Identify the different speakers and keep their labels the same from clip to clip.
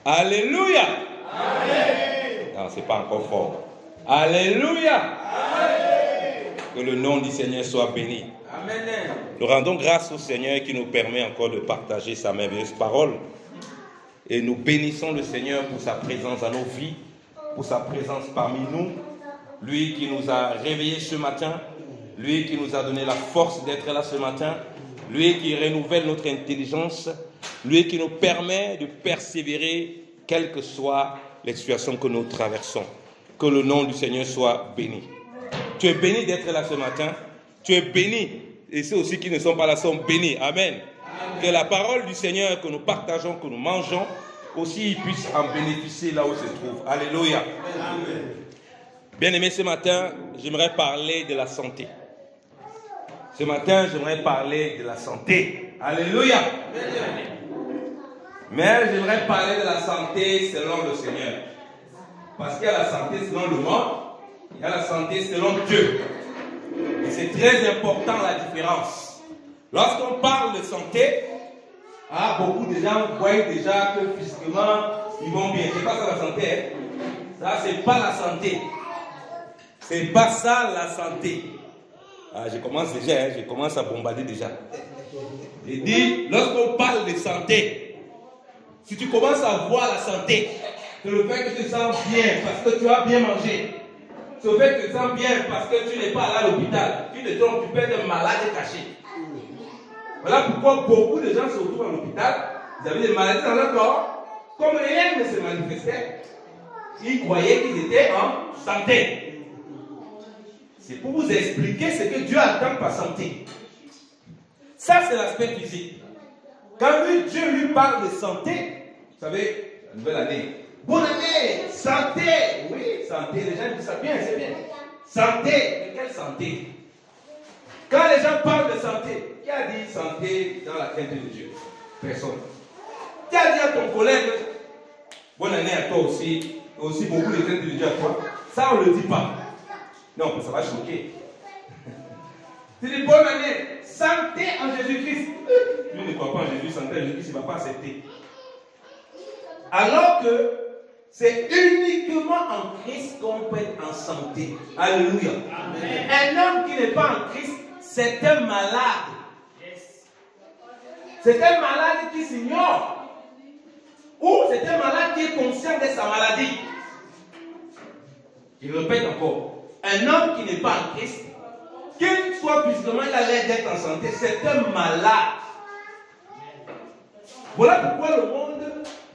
Speaker 1: Alléluia. Non, c'est pas encore fort. Alléluia. Que le nom du Seigneur soit béni.
Speaker 2: Amen.
Speaker 1: Nous rendons grâce au Seigneur qui nous permet encore de partager sa merveilleuse parole. Et nous bénissons le Seigneur pour sa présence dans nos vies, pour sa présence parmi nous. Lui qui nous a réveillés ce matin, lui qui nous a donné la force d'être là ce matin, lui qui renouvelle notre intelligence, lui qui nous permet de persévérer, quelles que soient les situations que nous traversons. Que le nom du Seigneur soit béni. Tu es béni d'être là ce matin. Tu es béni. Et ceux aussi qui ne sont pas là sont bénis. Amen. Que la parole du Seigneur que nous partageons, que nous mangeons, aussi ils puissent en bénéficier là où ils se trouvent. Alléluia. Bien-aimés, ce matin, j'aimerais parler de la santé. Ce matin, j'aimerais parler de la santé. Alléluia. Mais j'aimerais parler de la santé selon le Seigneur. Parce qu'il y a la santé selon le monde, il y a la santé selon Dieu. Et c'est très important la différence. Lorsqu'on parle de santé, beaucoup de gens voient déjà que physiquement, ils vont bien. C'est pas ça la santé. Hein? Ça, c'est pas la santé. C'est pas ça la santé. Je commence déjà, je commence à bombarder déjà. Il dit, lorsqu'on parle de santé, si tu commences à voir la santé, c'est le fait que tu te sens bien parce que tu as bien mangé. C'est le fait que tu te sens bien parce que tu n'es pas allé à l'hôpital. Tu te trompes, tu peux être malade et caché. Voilà pourquoi beaucoup de gens se retrouvent à l'hôpital. Ils avaient des maladies dans leur corps. Comme rien ne se manifestait, ils croyaient qu'ils étaient en santé. C'est pour vous expliquer ce que Dieu attend par santé. Ça, c'est l'aspect physique. Quand Dieu lui parle de santé, vous savez, la nouvelle année. Bonne année, santé. Oui, santé, les gens disent ça bien, c'est bien. Santé, mais quelle santé? Quand les gens parlent de santé, qui a dit santé dans la crainte de Dieu? Personne. Qui a dit à ton collègue, bonne année à toi aussi, aussi beaucoup de crainte de Dieu à toi? Ça, on ne le dit pas. Non, ça va choquer. Tu dis bonne année, santé en Jésus-Christ. Lui ne croit pas en Jésus, santé en Jésus-Christ, il ne va pas accepter. Alors que c'est uniquement en Christ qu'on peut être en santé. Alléluia. Amen. Un homme qui n'est pas en Christ, c'est un malade. C'est un malade qui s'ignore. Ou c'est un malade qui est conscient de sa maladie. Je répète encore. Un homme qui n'est pas en Christ, qu'il soit physiquement, il a l'air d'être en santé, c'est un malade. Voilà pourquoi le monde,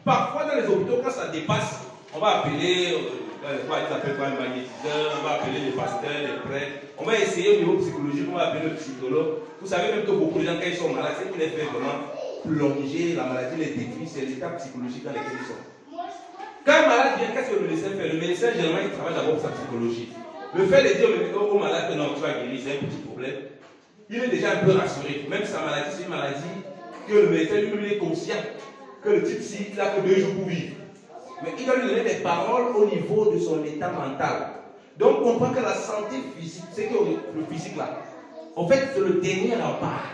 Speaker 1: parfois dans les hôpitaux, quand ça dépasse, on va appeler, ils appellent quoi, un magnétiseur, on va appeler les pasteurs, les prêtres, on va essayer au niveau psychologique, on va appeler le psychologue. Vous savez même que beaucoup de gens, quand ils sont malades, c'est qu'ils les fait vraiment plonger, la maladie les détruit, c'est l'état psychologique dans lequel ils sont. Quand un malade vient, qu'est-ce que le médecin fait? Le médecin, généralement, il travaille d'abord pour sa psychologie. Le fait de dire au malade que non, tu vas guérir, c'est un petit problème, il est déjà un peu rassuré. Même si sa maladie, c'est une maladie que le médecin lui-même est conscient que le type ci, il n'a que 2 jours pour vivre. Mais il doit lui donner des paroles au niveau de son état mental. Donc on comprend que la santé physique, c'est que le physique là, en fait, c'est le dernier rempart.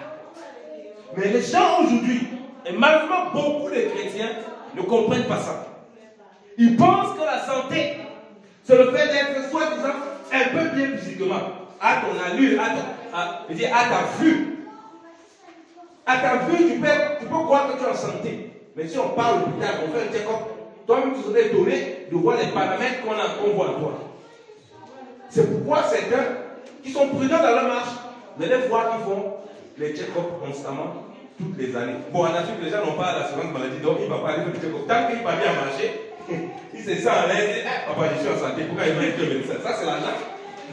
Speaker 1: Mais les gens aujourd'hui, et malheureusement beaucoup de chrétiens, ne comprennent pas ça. Ils pensent que la santé, c'est le fait d'être soi-disant un peu bien physiquement, à ton allure, à ta vue. À ta vue, tu peux croire que tu es en santé. Mais si on parle plus tard, on fait un check-up, toi-même tu serais étonné de voir les paramètres qu'on voit en toi. C'est pourquoi certains qui sont prudents dans leur marche, vous allez voir qu'ils font les check-up constamment, toutes les années. Bon, en Afrique, les gens n'ont pas l'assurance maladie, donc il ne va pas aller faire le check-up. Tant qu'il va bien marcher, il se sent à l'aise, papa, je suis en santé, pourquoi il va être médecin? Ça, c'est l'argent.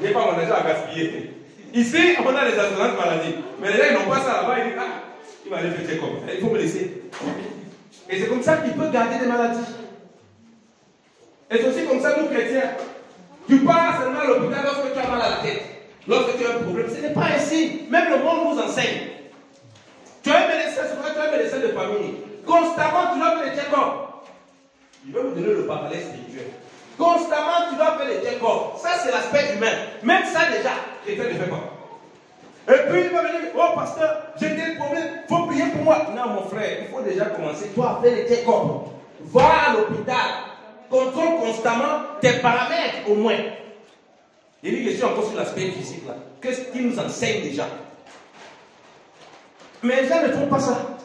Speaker 1: Je n'ai pas mon argent à gaspiller. Ici, on a les assurances maladie. Mais les gens, ils n'ont pas ça là-bas, ils disent, il va aller faire le check-up. Il faut me laisser. Et c'est comme ça qu'il peut garder des maladies. Et c'est aussi comme ça, nous chrétiens. Tu pars seulement à l'hôpital lorsque tu as mal à la tête, lorsque tu as un problème. Ce n'est pas ainsi. Même le monde nous enseigne. Tu as un médecin, c'est vrai, tu as un médecin de famille. Constamment, tu dois faire les check-up. Il va vous donner le parallèle spirituel. Constamment, tu dois faire les check-up. Ça, c'est l'aspect humain. Même ça, déjà, chrétien ne fait pas. Et puis, il va venir, oh pasteur, j'ai tel problème, il faut prier pour moi. Non, mon frère, il faut déjà commencer, toi, à faire les check-up. va à l'hôpital, contrôle constamment tes paramètres au moins. Et lui, je suis encore sur l'aspect physique là. Qu'est-ce qu'il nous enseigne déjà? Mais les gens ne font pas ça.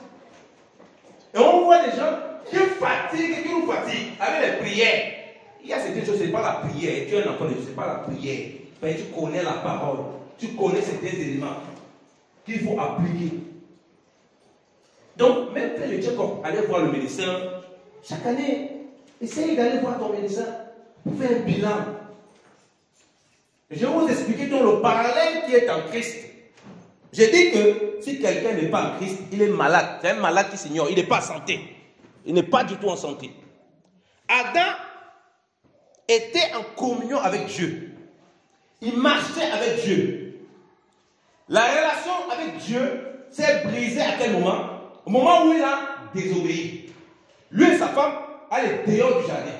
Speaker 1: Et on voit des gens qui fatiguent, qui nous fatiguent avec les prières. Il y a certaines choses, ce n'est pas la prière. Tu es un enfant de Dieu, ce n'est pas la prière. Mais tu connais la parole. Tu connais certains éléments qu'il faut appliquer. Donc, même fais le check-up, allez voir le médecin. Chaque année, essaye d'aller voir ton médecin pour faire un bilan. Je vais vous expliquer donc le parallèle qui est en Christ. J'ai dit que si quelqu'un n'est pas en Christ, il est malade. C'est un malade qui s'ignore, il n'est pas en santé. Il n'est pas du tout en santé. Adam était en communion avec Dieu. Il marchait avec Dieu. La relation avec Dieu s'est brisée à quel moment? Au moment où il a désobéi. Lui et sa femme allaient dehors du jardin.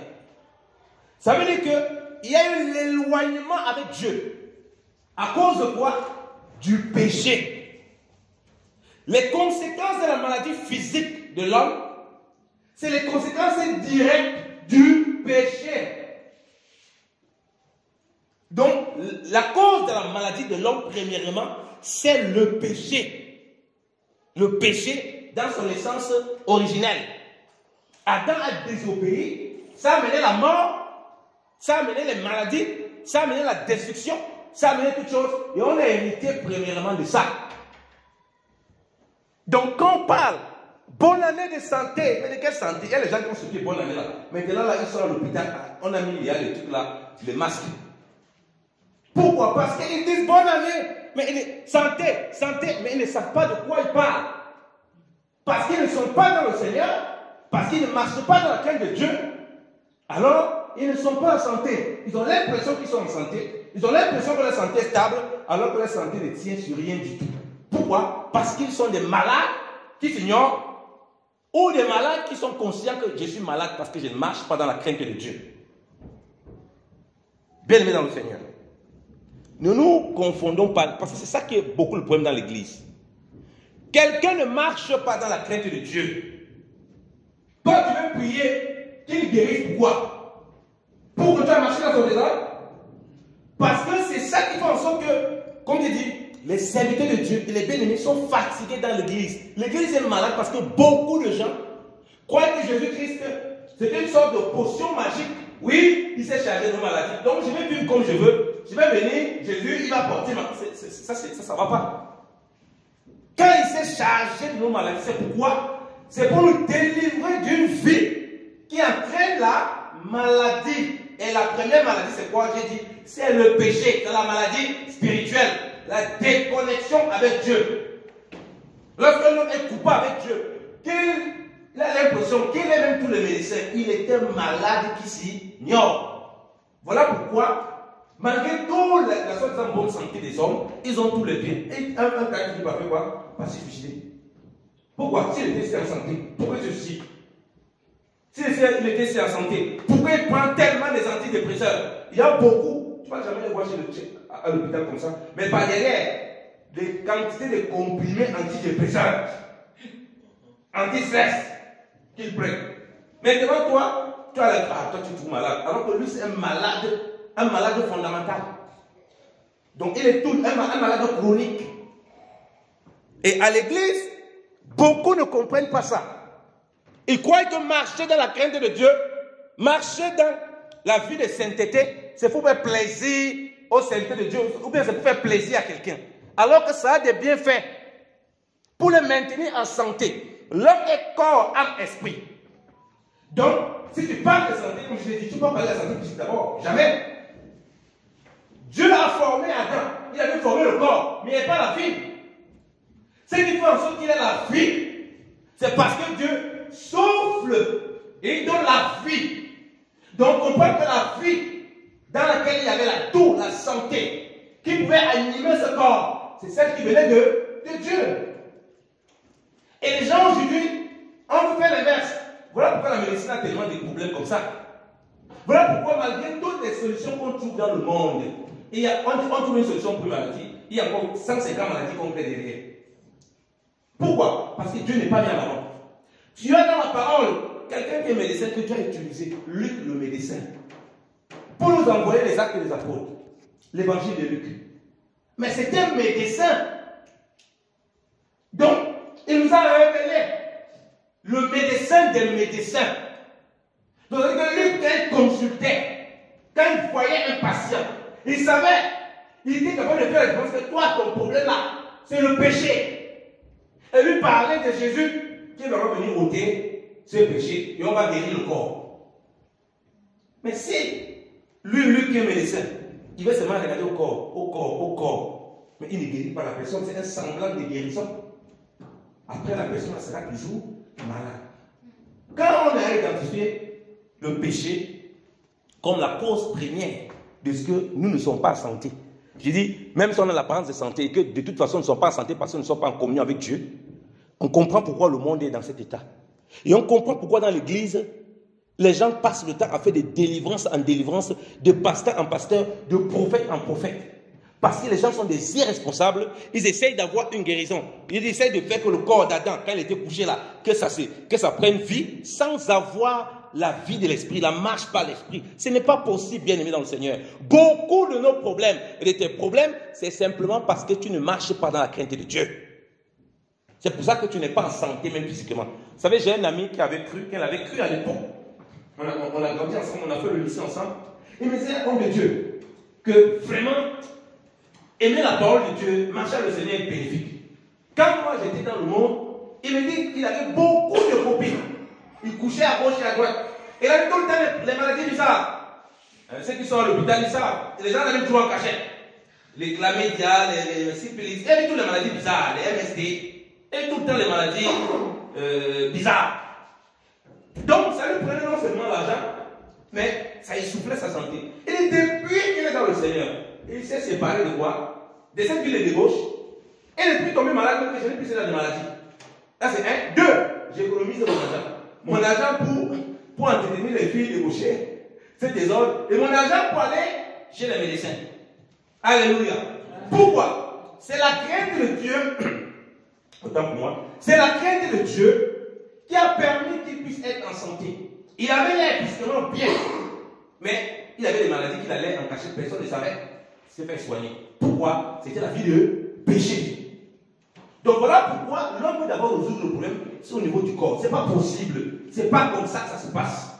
Speaker 1: Ça veut dire qu'il y a eu l'éloignement avec Dieu. À cause de quoi? Du péché. Les conséquences de la maladie physique de l'homme, c'est les conséquences directes du péché. Donc, la cause de la maladie de l'homme, premièrement, c'est le péché. Le péché dans son essence originelle. Adam a désobéi, ça a amené la mort, ça a amené les maladies, ça a amené la destruction, ça a amené toutes choses. Et on a hérité premièrement de ça. Donc, quand on parle bonne année de santé, mais de quelle santé? Il y a les gens qui ont souhaité bonne année là. Maintenant, là, ils sont à l'hôpital. On a mis, il y a les trucs là, les masques. Pourquoi? Parce qu'ils disent bonne année, mais santé, mais ils ne savent pas de quoi ils parlent. Parce qu'ils ne sont pas dans le Seigneur, parce qu'ils ne marchent pas dans la crainte de Dieu, alors ils ne sont pas en santé. Ils ont l'impression qu'ils sont en santé, ils ont l'impression que leur santé est stable, alors que leur santé ne tient sur rien du tout. Pourquoi? Parce qu'ils sont des malades qui s'ignorent, ou des malades qui sont conscients que je suis malade parce que je ne marche pas dans la crainte de Dieu. Bien aimé dans le Seigneur. Ne nous confondons pas, parce que c'est ça qui est beaucoup le problème dans l'église. Quelqu'un ne marche pas dans la crainte de Dieu. Toi, tu veux prier qu'il guérisse. Pourquoi? Pour que tu aies marché dans son désordre? Parce que c'est ça qui fait en sorte que, comme tu dis, les serviteurs de Dieu et les bien-aimés sont fatigués dans l'église. L'église est malade parce que beaucoup de gens croient que Jésus-Christ, c'est une sorte de potion magique. Oui, il s'est chargé de nos maladies. Donc, je vais vivre comme je veux. Je vais venir, Jésus, il va porter ma... Ça ne va pas. Quand il s'est chargé de nos maladies, c'est pourquoi? C'est pour nous délivrer d'une vie qui entraîne la maladie. Et la première maladie, c'est quoi? J'ai dit, c'est le péché. C'est la maladie spirituelle. La déconnexion avec Dieu. Lorsque l'homme est coupable avec Dieu, qu'il a l'impression qu'il est même tous les médecins, il était malade qui s'ignore. Voilà pourquoi, malgré toute la soi-disant bonne santé des hommes, ils ont tous les biens. Et un gars qui ne va faire quoi? Pas se suicider. Pourquoi? S'il était en santé, pourquoi il se suicide? S'il était en santé, pourquoi il prend tellement des antidépresseurs? Il y a beaucoup, tu ne vas jamais les voir à l'hôpital comme ça, mais par derrière, des quantités de comprimés antidépresseurs, anti-stress qu'ils prennent. Mais devant toi, tu as la toi tu te trouves malade, alors que lui c'est un malade fondamental. Donc il est tout un malade chronique. Et à l'église, beaucoup ne comprennent pas ça. Ils croient que marcher dans la crainte de Dieu, marcher dans la vie de sainteté, c'est pour faire plaisir aux saintetés de Dieu, ou bien c'est pour faire plaisir à quelqu'un. Alors que ça a des bienfaits pour le maintenir en santé. L'homme est corps, âme, esprit. Donc, si tu parles de santé, comme je l'ai dit, tu ne peux pas parler de la santé physique d'abord. Jamais. Dieu a formé Adam. Il avait formé le corps, mais il n'y a pas la vie. Ce qui fait en sorte qu'il ait la vie, c'est parce que Dieu souffle et il donne la vie. Donc, on comprend que la vie dans laquelle il y avait la santé, qui pouvait animer ce corps, c'est celle qui venait de Dieu. Et les gens aujourd'hui ont fait l'inverse. Voilà pourquoi la médecine a tellement de problèmes comme ça. Voilà pourquoi malgré toutes les solutions qu'on trouve dans le monde, on trouve une solution pour une maladie, il y a encore 150 maladies qu'on fait derrière. Pourquoi? Parce que Dieu n'est pas mis en avant. Tu as dans la parole quelqu'un qui est médecin que tu as utilisé, Luc le médecin, pour nous envoyer les actes des apôtres, l'évangile de Luc. Mais c'était un médecin. Donc, il nous a révélé le médecin des médecins. Donc, Luc, quand il consultait, quand il voyait un patient, il savait, il était capable de faire la différence que toi, ton problème là, c'est le péché. Et lui parlait de Jésus qui va venir ôter ce péché et on va guérir le corps. Mais si lui qui est médecin, il va seulement regarder au corps, mais il ne guérit pas la personne, c'est un semblant de guérison. Après, la personne sera toujours malade. Quand on a identifié le péché comme la cause première de ce que nous ne sommes pas en santé, je dis, même si on a l'apparence de santé et que de toute façon nous ne sommes pas en santé parce que nous ne sommes pas en communion avec Dieu, on comprend pourquoi le monde est dans cet état. Et on comprend pourquoi dans l'église, les gens passent le temps à faire de délivrance en délivrance, de pasteur en pasteur, de prophète en prophète. Parce que les gens sont des irresponsables, ils essayent d'avoir une guérison. Ils essayent de faire que le corps d'Adam, quand il était couché là, que ça prenne vie, sans avoir la vie de l'esprit, la marche par l'esprit. Ce n'est pas possible, bien aimé dans le Seigneur. Beaucoup de nos problèmes et de tes problèmes, c'est simplement parce que tu ne marches pas dans la crainte de Dieu. C'est pour ça que tu n'es pas en santé, même physiquement. Vous savez, j'ai un ami qui avait cru, qu'elle avait cru à l'époque. On a grandi ensemble, on a fait le lycée ensemble. Il me disait, homme de Dieu, que vraiment, aimer la parole de Dieu, marcher avec le Seigneur est bénéfique. Quand moi j'étais dans le monde, il me dit qu'il avait beaucoup de copines. Il couchait à gauche et à droite. Il avait tout le temps les maladies bizarres. Ceux qui sont à l'hôpital, ils savent. Les gens avaient toujours en cachet. Les chlamydia, les syphilis, il y avait toutes les maladies bizarres, les MSD. Et tout le temps les maladies bizarres. Donc ça lui prenait non seulement l'argent, mais ça essoufflait sa santé. Et depuis qu'il est dans le Seigneur, il s'est séparé de quoi? De cette vie de débauche. Et depuis tombé malade, donc je n'ai plus de maladie. Là c'est un. Deux, j'économise mon argent. Mon argent pour entretenir les filles débauchées, c'est désordre. Et mon argent pour aller chez les médecins. Alléluia. Pourquoi? C'est la crainte de Dieu. Autant pour moi. C'est la crainte de Dieu qui a permis qu'il puisse être en santé. Il avait l'air physiquement bien. Mais il avait des maladies qu'il allait en cacher. Personne ne savait se faire soigner. Pourquoi? C'était la vie de péché. Donc voilà pourquoi l'homme peut d'abord résoudre le problème, c'est au niveau du corps. Ce n'est pas possible. Ce n'est pas comme ça que ça se passe.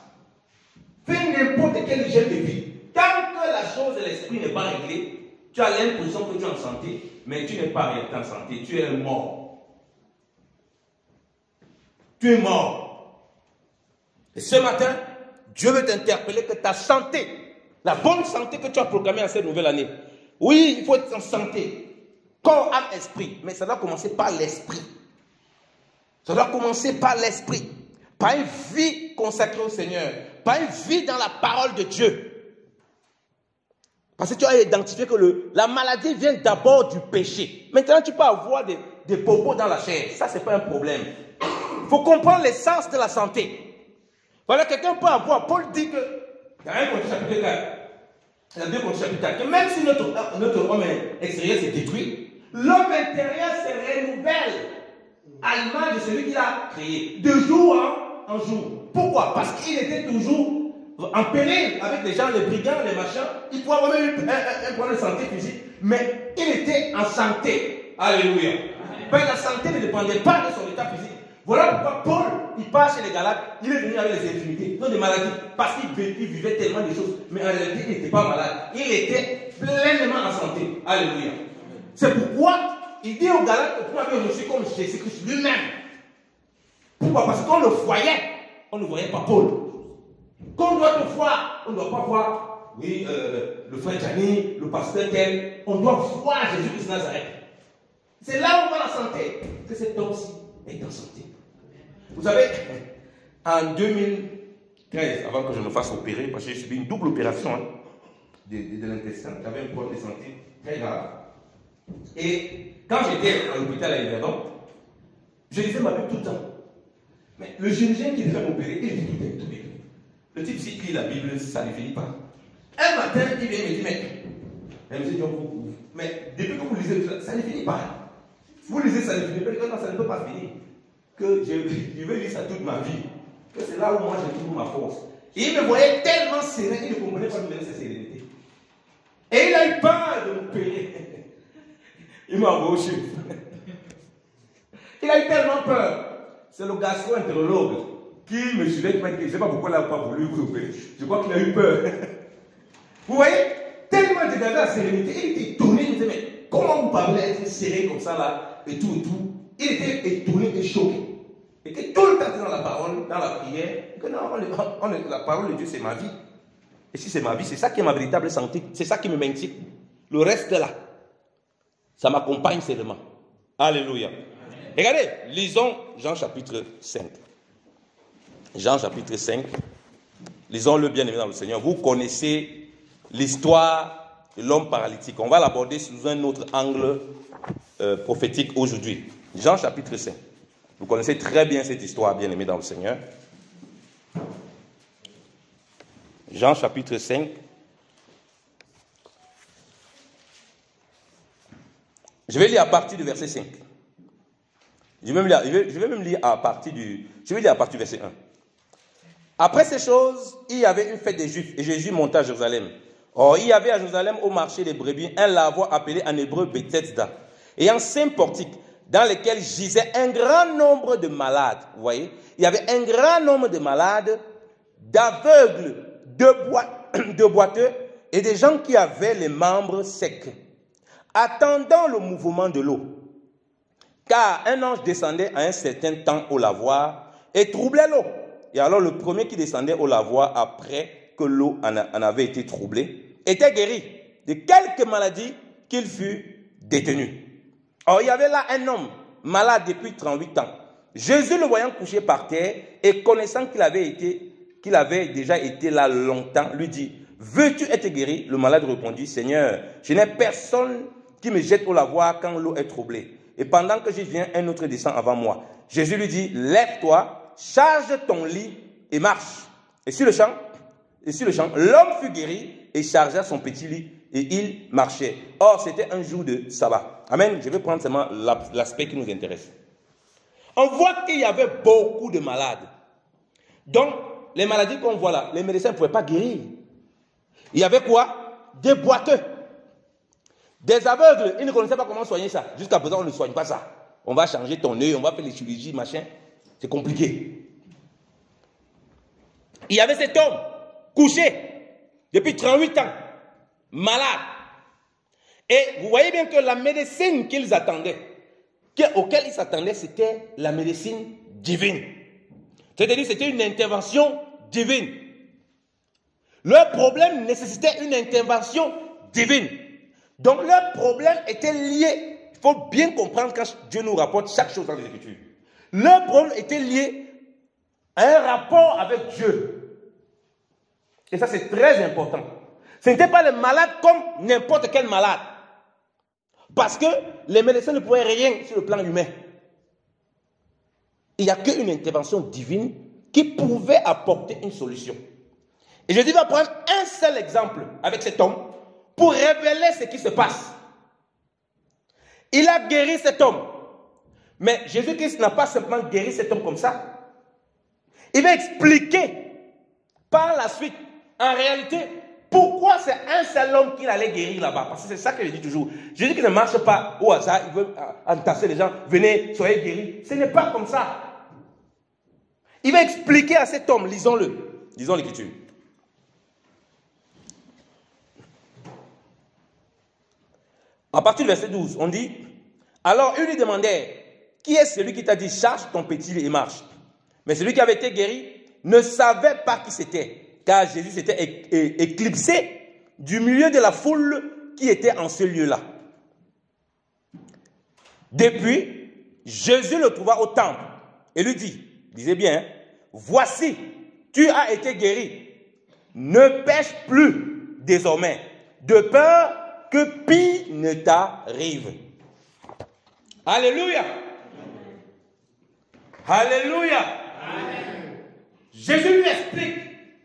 Speaker 1: Fais n'importe quelle hygiène de vie. Tant que la chose de l'esprit n'est pas réglée, tu as l'impression que tu es en santé, mais tu n'es pas en santé. Tu es mort. Tu es mort. Et ce matin, Dieu veut t'interpeller que ta santé, la bonne santé que tu as proclamée en cette nouvelle année, oui, il faut être en santé. Corps, âme, esprit. Mais ça doit commencer par l'esprit. Ça doit commencer par l'esprit. Par une vie consacrée au Seigneur. Par une vie dans la parole de Dieu. Parce que tu as identifié que la maladie vient d'abord du péché. Maintenant, tu peux avoir des bobos dans la chair. Ça, ce n'est pas un problème. Il faut comprendre l'essence de la santé. Voilà, quelqu'un peut avoir. Paul dit que, dans 1 Corinthiens chapitre 4, dans 2 Corinthiens chapitre 4, que même si notre homme extérieur s'est détruit, l'homme intérieur se renouvelle à l'image de celui qu'il a créé, de jour en jour. Pourquoi? Parce qu'il était toujours en péril avec les gens, les brigands, les machins. Il pouvait avoir même un problème de santé physique, mais il était en santé. Alléluia. Mais la santé ne dépendait pas de son état physique. Voilà pourquoi Paul, il passe chez les Galates, il est venu avec les infirmités, non des maladies, parce qu'il vivait tellement de choses, mais en réalité, il n'était pas malade. Il était pleinement en santé. Alléluia. C'est pourquoi il dit aux Galates que vous m'avez reçu comme Jésus-Christ lui-même. Pourquoi? Parce qu'on le voyait, on ne voyait pas Paul. Quand on doit te voir, on ne doit pas voir, oui, le frère Gianni, le pasteur tel, on doit voir Jésus-Christ Nazareth. C'est là où on voit la santé, que cet homme-ci est en santé. Vous savez, en 2013, avant que je me fasse opérer, parce que j'ai subi une double opération de l'intestin, j'avais un problème de santé très grave. Et quand j'étais à l'hôpital à Yverdon, je lisais ma Bible tout le temps. Mais le chirurgien qui devait m'opérer, il dit tout est. Le type, s'il lit la Bible, ça ne finit pas. Un matin, il vient me dire, mais monsieur Dion, mais depuis que vous lisez tout ça ne finit pas. Vous lisez, ça ne finit pas. Non, ça ne peut pas finir. Que je vais lire ça toute ma vie. que c'est là où moi je trouve ma force. Et il me voyait tellement serein, il ne comprenait pas d'où venait cette sérénité. Et il a eu peur de me payer. Il m'a envoyé au chef. Il a eu tellement peur. C'est le gastro-entérologue qui me suivait, qui m'a dit, je ne sais pas pourquoi il n'a pas voulu vous opérer. Je crois qu'il a eu peur. Vous voyez, tellement il avait la sérénité, il était étonné, il me disait, mais comment vous parlez être serré comme ça là, et tout et tout. Il était étonné et choqué. Et que tout le temps dans la parole, dans la prière, que non, la parole de Dieu c'est ma vie. Et si c'est ma vie, c'est ça qui est ma véritable santé, c'est ça qui me maintient. Le reste là, ça m'accompagne seulement. Alléluia. Regardez, lisons Jean chapitre 5. Jean chapitre 5. Lisons-le bien aimé dans le Seigneur. Vous connaissez l'histoire de l'homme paralytique. On va l'aborder sous un autre angle prophétique aujourd'hui. Jean chapitre 5. Vous connaissez très bien cette histoire, bien aimé dans le Seigneur. Jean chapitre 5. Je vais lire à partir du verset 5. Je vais même lire à partir du verset 1. Après ces choses, il y avait une fête des Juifs et Jésus monta à Jérusalem. Or, il y avait à Jérusalem au marché des brebis un lavoir appelé en hébreu Bethesda, ayant 5 portiques dans lesquels gisait un grand nombre de malades. Vous voyez, il y avait un grand nombre de malades, d'aveugles, de boiteux et des gens qui avaient les membres secs, attendant le mouvement de l'eau. Car un ange descendait à un certain temps au lavoir et troublait l'eau. Et alors le premier qui descendait au lavoir après que l'eau en avait été troublée était guéri de quelque maladie qu'il fût détenu. Or il y avait là un homme malade depuis 38 ans. Jésus le voyant couché par terre et connaissant qu'il avait déjà été là longtemps, lui dit, veux-tu être guéri? Le malade répondit, Seigneur, je n'ai personne qui me jette au lavoir quand l'eau est troublée. Et pendant que je viens, un autre descend avant moi. Jésus lui dit, lève-toi, charge ton lit et marche. Et sur le champ, l'homme fut guéri et chargea son petit lit et il marchait. Or, c'était un jour de sabbat. Amen. Je vais prendre seulement l'aspect qui nous intéresse. On voit qu'il y avait beaucoup de malades. Donc, les maladies qu'on voit là, les médecins ne pouvaient pas guérir. Il y avait quoi? Des boiteux. Des aveugles, ils ne connaissaient pas comment soigner ça. Jusqu'à présent, on ne soigne pas ça. On va changer ton œil, on va faire les chirurgies, machin. C'est compliqué. Il y avait cet homme, couché, depuis 38 ans, malade. Et vous voyez bien que la médecine qu'ils attendaient, auquel ils s'attendaient, c'était la médecine divine. C'est-à-dire, c'était une intervention divine. Leur problème nécessitait une intervention divine. Donc leur problème était lié, il faut bien comprendre quand Dieu nous rapporte chaque chose dans les Écritures. Leur problème était lié à un rapport avec Dieu. Et ça c'est très important. Ce n'était pas les malades comme n'importe quel malade. Parce que les médecins ne pouvaient rien sur le plan humain. Il n'y a qu'une intervention divine qui pouvait apporter une solution. Et Jésus va prendre un seul exemple avec cet homme pour révéler ce qui se passe. Il a guéri cet homme. Mais Jésus-Christ n'a pas simplement guéri cet homme comme ça. Il va expliquer par la suite, en réalité, pourquoi c'est un seul homme qu'il allait guérir là-bas. Parce que c'est ça que je dis toujours. Jésus qui ne marche pas au hasard, il veut entasser les gens, venez, soyez guéris. Ce n'est pas comme ça. Il va expliquer à cet homme, lisons-le, lisons l'Écriture. À partir du verset 12, on dit, alors ils lui demandèrent, qui est celui qui t'a dit, charge ton petit lit et marche? Mais celui qui avait été guéri ne savait pas qui c'était, car Jésus s'était éclipsé du milieu de la foule qui était en ce lieu-là. Depuis, Jésus le trouva au temple et lui dit, lisez bien, voici, tu as été guéri, ne pêche plus désormais, de peur que pire ne t'arrive. Alléluia. Alléluia. Amen. Jésus lui explique,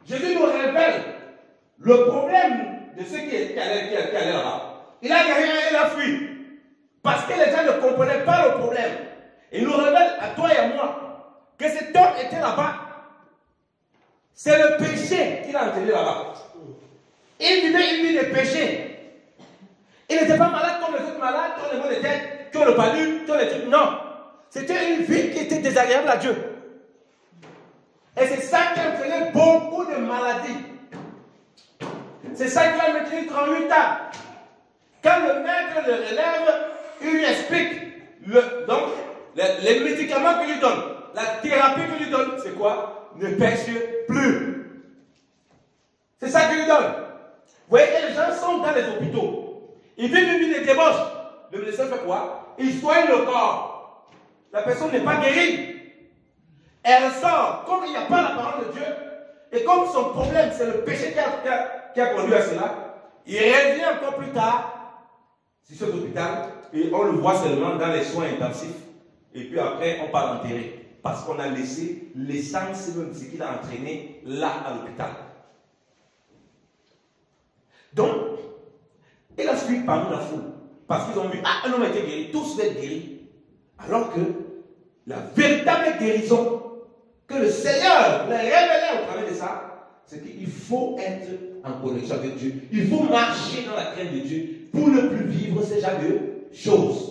Speaker 1: Jésus nous révèle le problème de ceux qui allaient là-bas. Il a gagné, il a fui. Parce que les gens ne comprenaient pas le problème. Il nous révèle à toi et à moi que cet homme était là-bas C'est le péché qui l'a entraîné là-bas. Il vivait une vie de péché. Il n'était pas malade comme les autres malades, qui ont les maux de tête, qui ont le palu, qui ont les trucs. Non. C'était une vie qui était désagréable à Dieu. Et c'est ça qui a entraîné beaucoup de maladies. C'est ça qui l'a maintenu 38 ans. Quand le maître le relève, il lui explique. Les médicaments qu'il lui donne, la thérapie qu'il lui donne, c'est quoi? Ne pêche plus. C'est ça qu'il lui donne. Vous voyez, les gens sont dans les hôpitaux. Ils vivent une vie de débauche. Le médecin fait quoi? Il soigne le corps. La personne n'est pas guérie. Elle sort. Comme il n'y a pas la parole de Dieu, et comme son problème, c'est le péché qui a conduit à cela, il revient encore plus tard sur cet hôpital et on le voit seulement dans les soins intensifs. Et puis après, on part l'enterrer. Parce qu'on a laissé l'essence même de ce qu'il a entraîné là à l'hôpital. Donc, il a suivi parmi la foule. Parce qu'ils ont vu, ah, un homme a été guéri, tous vont être guéris. Alors que la véritable guérison que le Seigneur l'a révélée au travers de ça, c'est qu'il faut être en connexion avec Dieu. Il faut marcher dans la crainte de Dieu pour ne plus vivre ce genre de choses.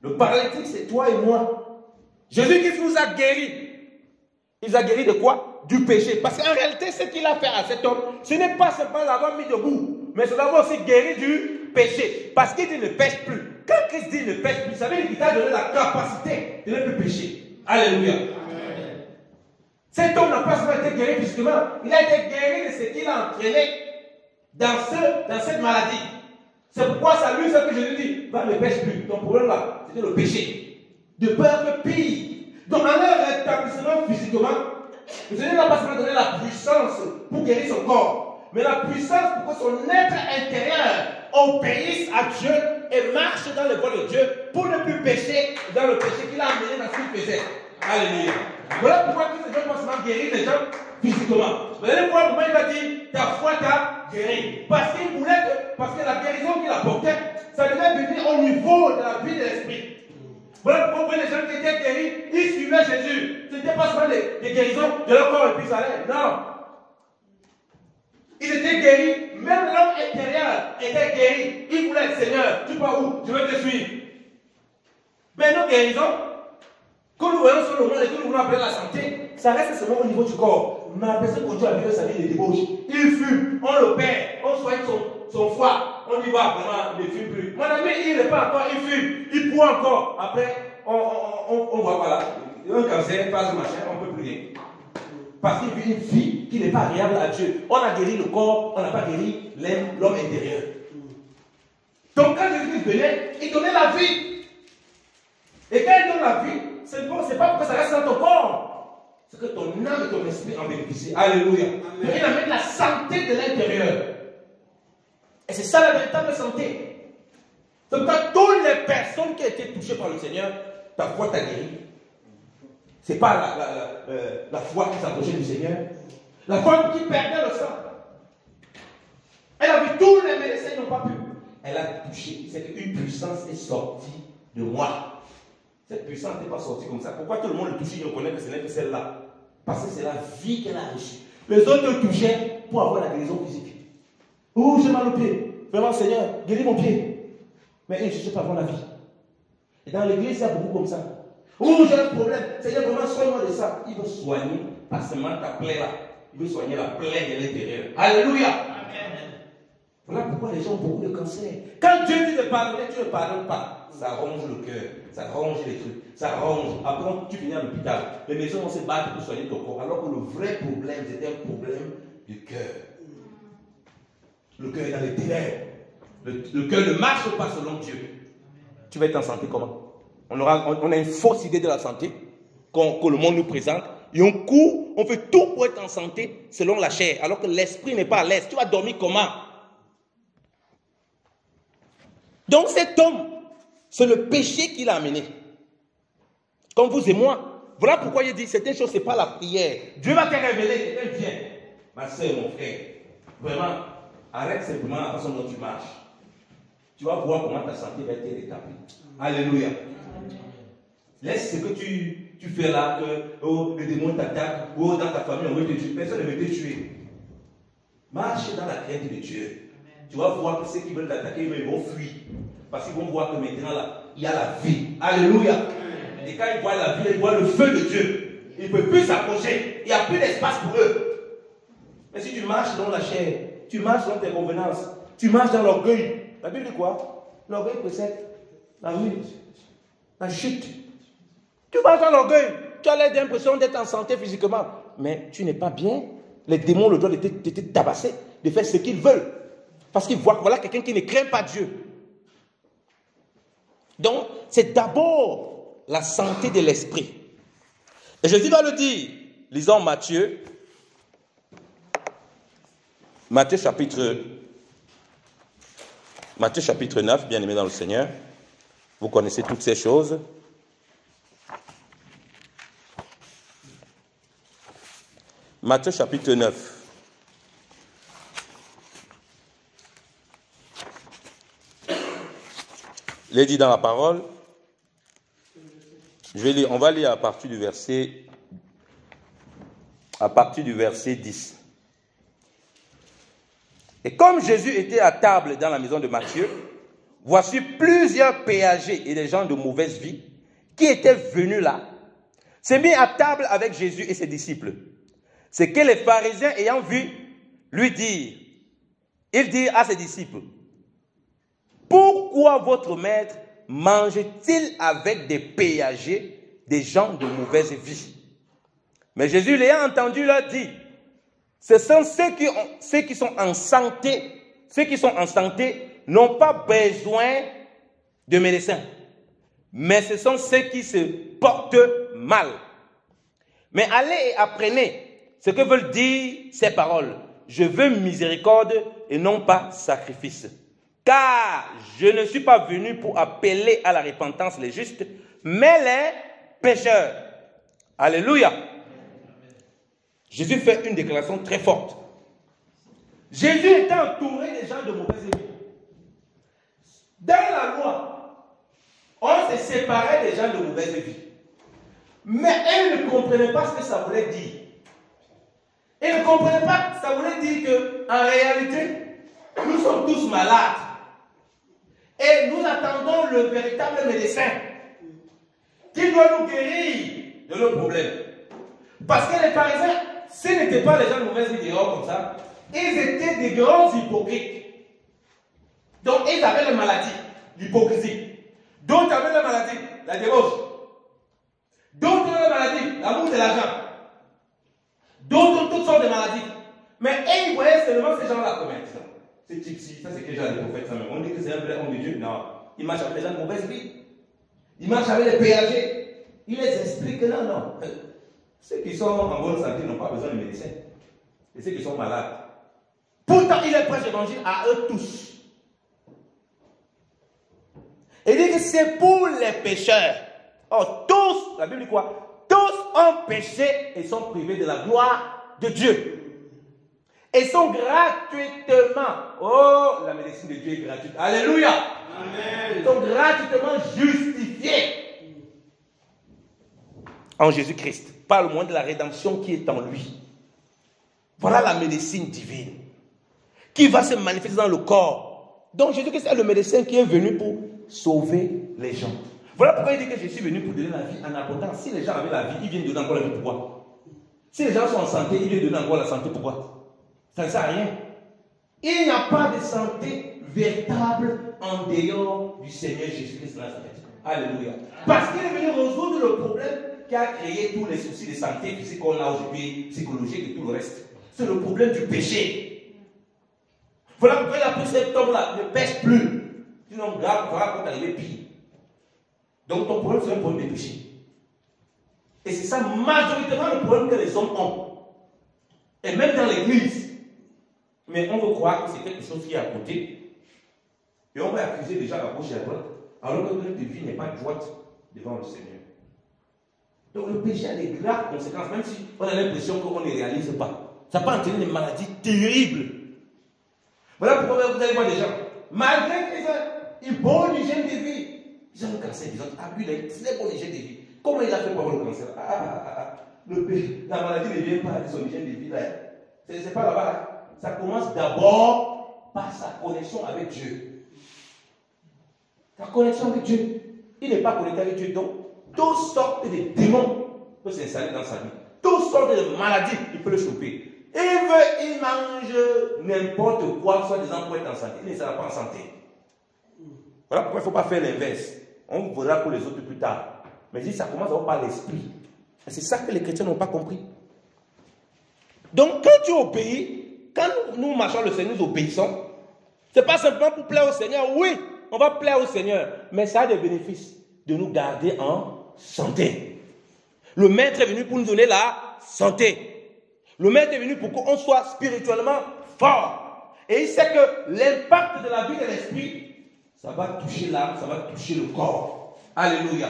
Speaker 1: Le paralytique, c'est toi et moi. Jésus-Christ nous a guéris. Il nous a guéris de quoi? Du péché. Parce qu'en réalité, ce qu'il a fait à cet homme, ce n'est pas simplement l'avoir mis debout, mais c'est l'avoir aussi guéri du péché. Parce qu'il dit ne pêche plus. Quand Christ dit ne pêche plus, ça veut dire qu'il t'a donné la capacité de ne plus pécher. Alléluia. Amen. Cet homme n'a pas seulement été guéri physiquement, il a été guéri de ce qu'il a entraîné dans cette maladie. C'est pourquoi ça lui, ce que je lui dis, va ne pêche plus. Ton problème là, c'était le péché. De peur que pire. Donc, en un rétablissement physiquement, le Seigneur n'a pas seulement donné la puissance pour guérir son corps, mais la puissance pour que son être intérieur obéisse à Dieu et marche dans les voies de Dieu pour ne plus pécher dans le péché qu'il a amené dans ce qu'il faisait. Alléluia. Voilà pourquoi Christ ne veut pas seulement guérir les gens physiquement. Vous allez voir pourquoi il va dire ta foi t'a guéri. Parce qu'il voulait parce que la guérison qu'il apportait, ça devait venir au niveau de la vie de l'esprit. Voilà pourquoi les gens qui étaient guéris, ils suivaient Jésus. Ce n'était pas seulement des guérisons de leur corps et puis ça allait. Non. Ils étaient guéris, même l'homme intérieur était guéri. Il voulait le Seigneur, tu vas où? Je vais te suivre. Mais nos guérisons, quand nous voyons sur le monde et que nous voulons appeler la santé, ça reste seulement au niveau du corps. Mais la personne continue à vivre sa vie de débauche. Il fume, on le perd, on soigne son foie, on y va vraiment, il ne fume plus. Mon ami, il n'est pas encore, il fume, il boit encore. Après, on voit pas là. Un cancer, pas ce machin, on ne peut plus rien. Parce qu'il vit une vie qui n'est pas agréable à Dieu. On a guéri le corps, on n'a pas guéri l'homme intérieur. Donc quand Jésus venait, il donnait la vie. Et quand il donne la vie, c'est pas pour que ça reste dans ton corps. C'est que ton âme et ton esprit en bénéficient. Alléluia. Mais il amène la santé de l'intérieur. Et c'est ça la véritable santé. Donc quand toutes les personnes qui ont été touchées par le Seigneur, ta foi t'a guéri. Ce n'est pas la foi qui s'approchait du Seigneur. La foi qui perdait le sang. Elle a vu tous les médecins, ils n'ont pas pu. Elle a touché. C'est qu'une puissance est sortie de moi. Cette puissance n'est pas sortie comme ça. Pourquoi tout le monde le touche, il reconnaît que ce n'est que celle-là? Parce que c'est la vie qu'elle a reçue. Les autres le touchaient pour avoir la guérison physique. Oh, j'ai mal au pied. Vraiment, Seigneur, guéris mon pied. Mais il ne cherche pas à avoir la vie. Et dans l'église, il y a beaucoup comme ça. Oh, j'ai un problème. Seigneur, vraiment, soigne-moi de ça. Il veut soigner, pas seulement ta plaie là. Il veut soigner la plaie de l'intérieur. Alléluia. Amen. Voilà pourquoi les gens ont beaucoup de cancer. Quand Dieu dit de pardonner, tu ne pardonnes pas. Ça ronge le cœur. Ça ronge les trucs. Ça ronge. Après, tu finis à l'hôpital. Les maisons vont se battre pour soigner ton corps. Alors que le vrai problème, c'était un problème du cœur. Le cœur est dans les ténèbres. Le cœur ne marche pas selon Dieu. Tu vas être en santé comment? On a une fausse idée de la santé que le monde nous présente. Et on court, on fait tout pour être en santé selon la chair. Alors que l'esprit n'est pas à l'aise. Tu vas dormir comment? Donc cet homme, c'est le péché qui l'a amené. Comme vous et moi. Voilà pourquoi il dit, cette chose, ce n'est pas la prière. Dieu va te révéler, quelqu'un vient. Ma soeur, mon frère, vraiment, arrête simplement la façon dont tu marches. Tu vas voir comment ta santé va être rétablie. Alléluia. Laisse ce que tu tu fais là que oh, le démon t'attaque, oh, dans ta famille on veut te tuer. Personne ne veut te tuer. Marche dans la crainte de Dieu. Tu vas voir que ceux qui veulent t'attaquer, ils vont fuir. Parce qu'ils vont voir que maintenant là, il y a la vie. Alléluia. Et quand ils voient la vie, ils voient le feu de Dieu. Ils ne peuvent plus s'approcher. Il n'y a plus d'espace pour eux. Mais si tu marches dans la chair, tu marches dans tes convenances, tu marches dans l'orgueil. La Bible dit quoi? L'orgueil précède la ruine, la chute. Tu marches dans l'orgueil. Tu as l'impression d'être en santé physiquement. Mais tu n'es pas bien. Les démons le doivent te tabasser, de faire ce qu'ils veulent. Parce qu'ils voient que voilà quelqu'un qui ne craint pas Dieu. Donc, c'est d'abord la santé de l'esprit. Et Jésus va le dire. Lisons Matthieu. Matthieu chapitre 9, bien-aimé dans le Seigneur. Vous connaissez toutes ces choses. Matthieu chapitre 9. Il est dit dans la parole, on va lire à partir du verset 10. Et comme Jésus était à table dans la maison de Matthieu, voici plusieurs péagers et des gens de mauvaise vie qui étaient venus là, se mis à table avec Jésus et ses disciples. C'est que les pharisiens ayant vu, lui dirent, ils dirent à ses disciples, pourquoi votre maître mange-t-il avec des péagers, des gens de mauvaise vie? Mais Jésus l'ayant entendu leur dit, ce sont ceux qui sont en santé. Ceux qui sont en santé n'ont pas besoin de médecins. Mais ce sont ceux qui se portent mal. Mais allez et apprenez ce que veulent dire ces paroles. Je veux miséricorde et non pas sacrifice. Car je ne suis pas venu pour appeler à la repentance les justes, mais les pécheurs. Alléluia. Jésus fait une déclaration très forte. Jésus était entouré des gens de mauvaise vie. Dans la loi, on se séparait des gens de mauvaise vie. Mais ils ne comprenaient pas ce que ça voulait dire. Ils ne comprenaient pas que ça voulait dire qu'en réalité, nous sommes tous malades. Et nous attendons le véritable médecin qui doit nous guérir de nos problèmes. Parce que les pharisiens, ce n'étaient pas les gens de mauvaise vie dehors comme ça, ils étaient des grands hypocrites. Donc ils avaient la maladie, l'hypocrisie. D'autres avaient la maladie, la débauche. D'autres avaient la maladie, l'amour de l'argent. D'autres ont toutes sortes de maladies. Mais ils voyaient seulement ces gens-là comme ça. C'est type-ci, ça c'est que les gens des prophètes. On dit que c'est un vrai homme de Dieu. Non, il marche avec les gens de mauvaise vie. Il marche avec les péagers. Il les explique que non. Ceux qui sont en bonne santé n'ont pas besoin de médecin. Et ceux qui sont malades. Pourtant, il est prêche l'évangile à eux tous. Il dit que c'est pour les pécheurs. Or, tous, la Bible dit quoi? Tous ont péché et sont privés de la gloire de Dieu. Et sont gratuitement. Oh, la médecine de Dieu est gratuite. Alléluia. Amen. Ils sont gratuitement justifiés en Jésus-Christ. Par le moyen de la rédemption qui est en lui. Voilà la médecine divine qui va se manifester dans le corps. Donc Jésus-Christ est le médecin qui est venu pour sauver les gens. Voilà pourquoi il dit que je suis venu pour donner la vie en abondance. Si les gens avaient la vie, ils viennent donner encore la vie. Pourquoi? Si les gens sont en santé, ils viennent donner encore la santé. Pourquoi? Ça ne sert à rien. Il n'y a pas de santé véritable en dehors du Seigneur Jésus-Christ de Nazareth. Alléluia. Parce qu'il est venu résoudre le problème qui a créé tous les soucis de santé physique qu'on a aujourd'hui, psychologique et tout le reste. C'est le problème du péché. Voilà pourquoi il a pris cet homme-là, ne pêche plus. Sinon, grave, voilà quand t'arrives pire. Donc ton problème, c'est un problème de péché. Et c'est ça majoritairement le problème que les hommes ont. Et même dans l'église. Mais on veut croire que c'est quelque chose qui est à côté. Et on va accuser les gens à gauche et à droite. Alors que notre vie n'est pas droite devant le Seigneur. Donc le péché a des graves conséquences, même si on a l'impression qu'on ne les réalise pas. Ça peut entraîner des maladies terribles. Voilà pourquoi vous allez voir des gens, malgré qu'ils ont une bonne hygiène de vie, ils ont un cancer, ils ont abus d'une très bonne hygiène de vie. Comment il a fait pour avoir le cancer? La maladie ne vient pas de son hygiène de vie. Ce n'est pas là-bas. Ça commence d'abord par sa connexion avec Dieu. Sa connexion avec Dieu. Il n'est pas connecté avec Dieu. Donc, toutes sortes de démons peuvent s'installer dans sa vie. Toutes sortes de maladies, il peut le choper. Il mange n'importe quoi, soit disant pour être en santé. Il ne sera pas en santé. Voilà pourquoi il ne faut pas faire l'inverse. On verra pour les autres plus tard. Mais ça commence d'abord par l'esprit. Et c'est ça que les chrétiens n'ont pas compris. Donc, quand tu obéis, quand nous marchons le Seigneur, nous obéissons, ce n'est pas simplement pour plaire au Seigneur. Oui, on va plaire au Seigneur, mais ça a des bénéfices de nous garder en santé. Le Maître est venu pour nous donner la santé. Le Maître est venu pour qu'on soit spirituellement fort. Et il sait que l'impact de la vie de l'esprit, ça va toucher l'âme, ça va toucher le corps. Alléluia.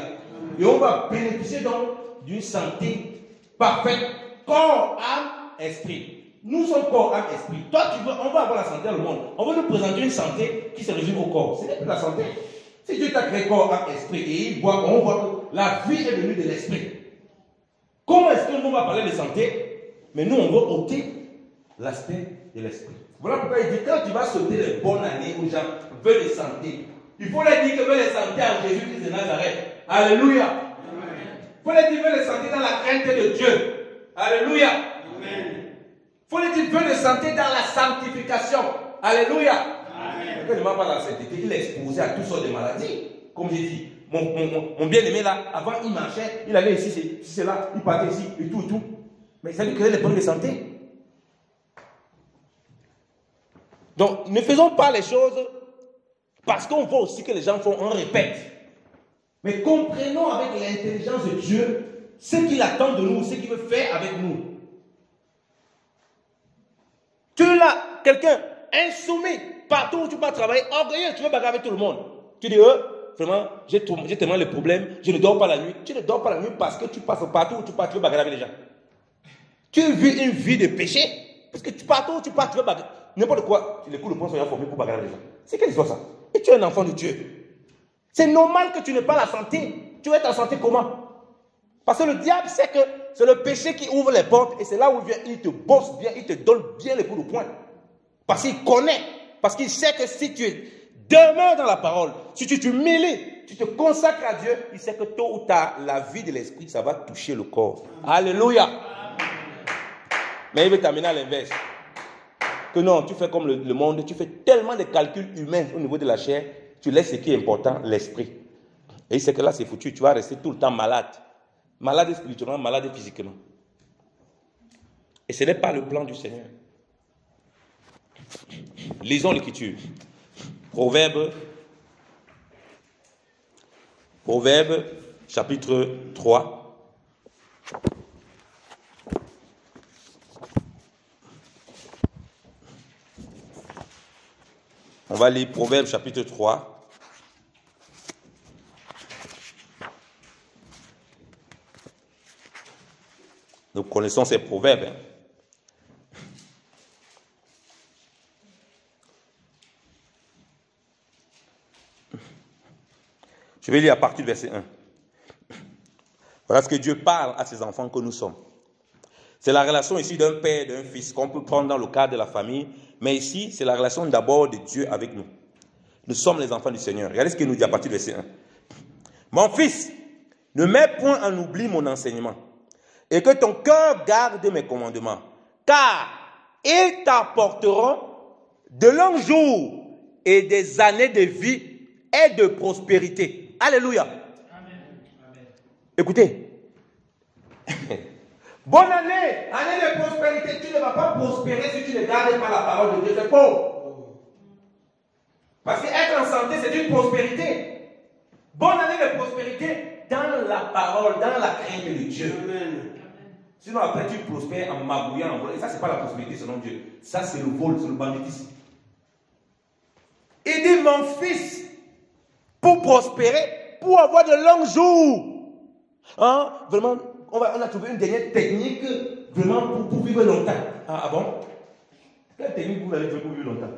Speaker 1: Et on va bénéficier donc d'une santé parfaite, corps, âme, esprit. Nous sommes corps, âme, esprit. Toi, on va avoir la santé dans le monde. On va nous présenter une santé qui se résume au corps. Ce n'est plus la santé. Si Dieu t'a créé corps, âme, esprit, et on voit que la vie est venue de l'esprit. Comment est-ce que nous va parler de santé? Mais nous, on veut ôter l'aspect de l'esprit. Voilà pourquoi il dit, quand tu vas sauter les bonnes années aux gens, veux les santé. Il faut leur dire que veux les santé en Jésus-Christ de Nazareth. Alléluia. Il faut leur dire veux les santé dans la crainte de Dieu. Alléluia. Il faut leur dire veux les santé dans la sanctification. Alléluia. Quand il ne m'a pas la sainteté, il est exposé à toutes sortes de maladies. Comme j'ai dit, mon bien-aimé là, avant il marchait, il allait ici, c'est là, il partait ici, et tout, et tout. Mais ça lui crée des problèmes de santé. Donc, ne faisons pas les choses parce qu'on voit aussi que les gens font, on répète. Mais comprenons avec l'intelligence de Dieu ce qu'il attend de nous, ce qu'il veut faire avec nous. Tu es là, quelqu'un insoumis, partout où tu vas travailler, orgueilleux, tu veux bagarrer avec tout le monde. Tu dis, vraiment, j'ai tellement les problèmes, je ne dors pas la nuit. Tu ne dors pas la nuit parce que tu passes partout où tu pars, tu veux bagarrer avec les gens. Tu vis une vie de péché, parce que partout où tu pars, tu veux bagarrer. N'importe quoi, les coups de poing sont formés pour bagarrer avec les gens. C'est quelle histoire ça? Et tu es un enfant de Dieu. C'est normal que tu n'aies pas la santé. Tu vas être en santé comment? Parce que le diable sait que c'est le péché qui ouvre les portes et c'est là où il te bosse bien, il te donne bien les coups de poing. Parce qu'il connaît, parce qu'il sait que si tu demeures dans la parole, si tu t'humilies, tu te consacres à Dieu, il sait que tôt ou tard, la vie de l'esprit, ça va toucher le corps. Alléluia. Mais il veut t'amener à l'inverse. Que non, tu fais comme le monde, tu fais tellement de calculs humains au niveau de la chair, tu laisses ce qui est important, l'esprit. Et il sait que là, c'est foutu, tu vas rester tout le temps malade. Malade spirituellement, malade physiquement. Et ce n'est pas le plan du Seigneur. Lisons l'Écriture. Proverbe, chapitre 3. On va lire Proverbe, chapitre 3. Nous connaissons ces proverbes. Je vais lire à partir du verset 1. Voilà ce que Dieu parle à ses enfants que nous sommes. C'est la relation ici d'un père et d'un fils qu'on peut prendre dans le cadre de la famille. Mais ici, c'est la relation d'abord de Dieu avec nous. Nous sommes les enfants du Seigneur. Regardez ce qu'il nous dit à partir du verset 1. Mon fils, ne mets point en oubli mon enseignement, et que ton cœur garde mes commandements, car ils t'apporteront de longs jours et des années de vie et de prospérité. Alléluia. Amen. Écoutez. Bonne année, année de prospérité. Tu ne vas pas prospérer si tu ne gardes pas la parole de Dieu. C'est faux. Parce qu'être en santé, c'est une prospérité. Bonne année de prospérité dans la parole, dans la crainte de Dieu. Amen. Sinon, après, tu prospères en magouillant, en volant. Et ça, ce n'est pas la prospérité selon Dieu. Ça, c'est le vol, c'est le banditisme. Il dit, mon fils, pour prospérer, pour avoir de longs jours. Hein? Vraiment, on a trouvé une dernière technique vraiment pour vivre longtemps. Ah bon? Quelle technique vous avez trouvé pour vivre longtemps?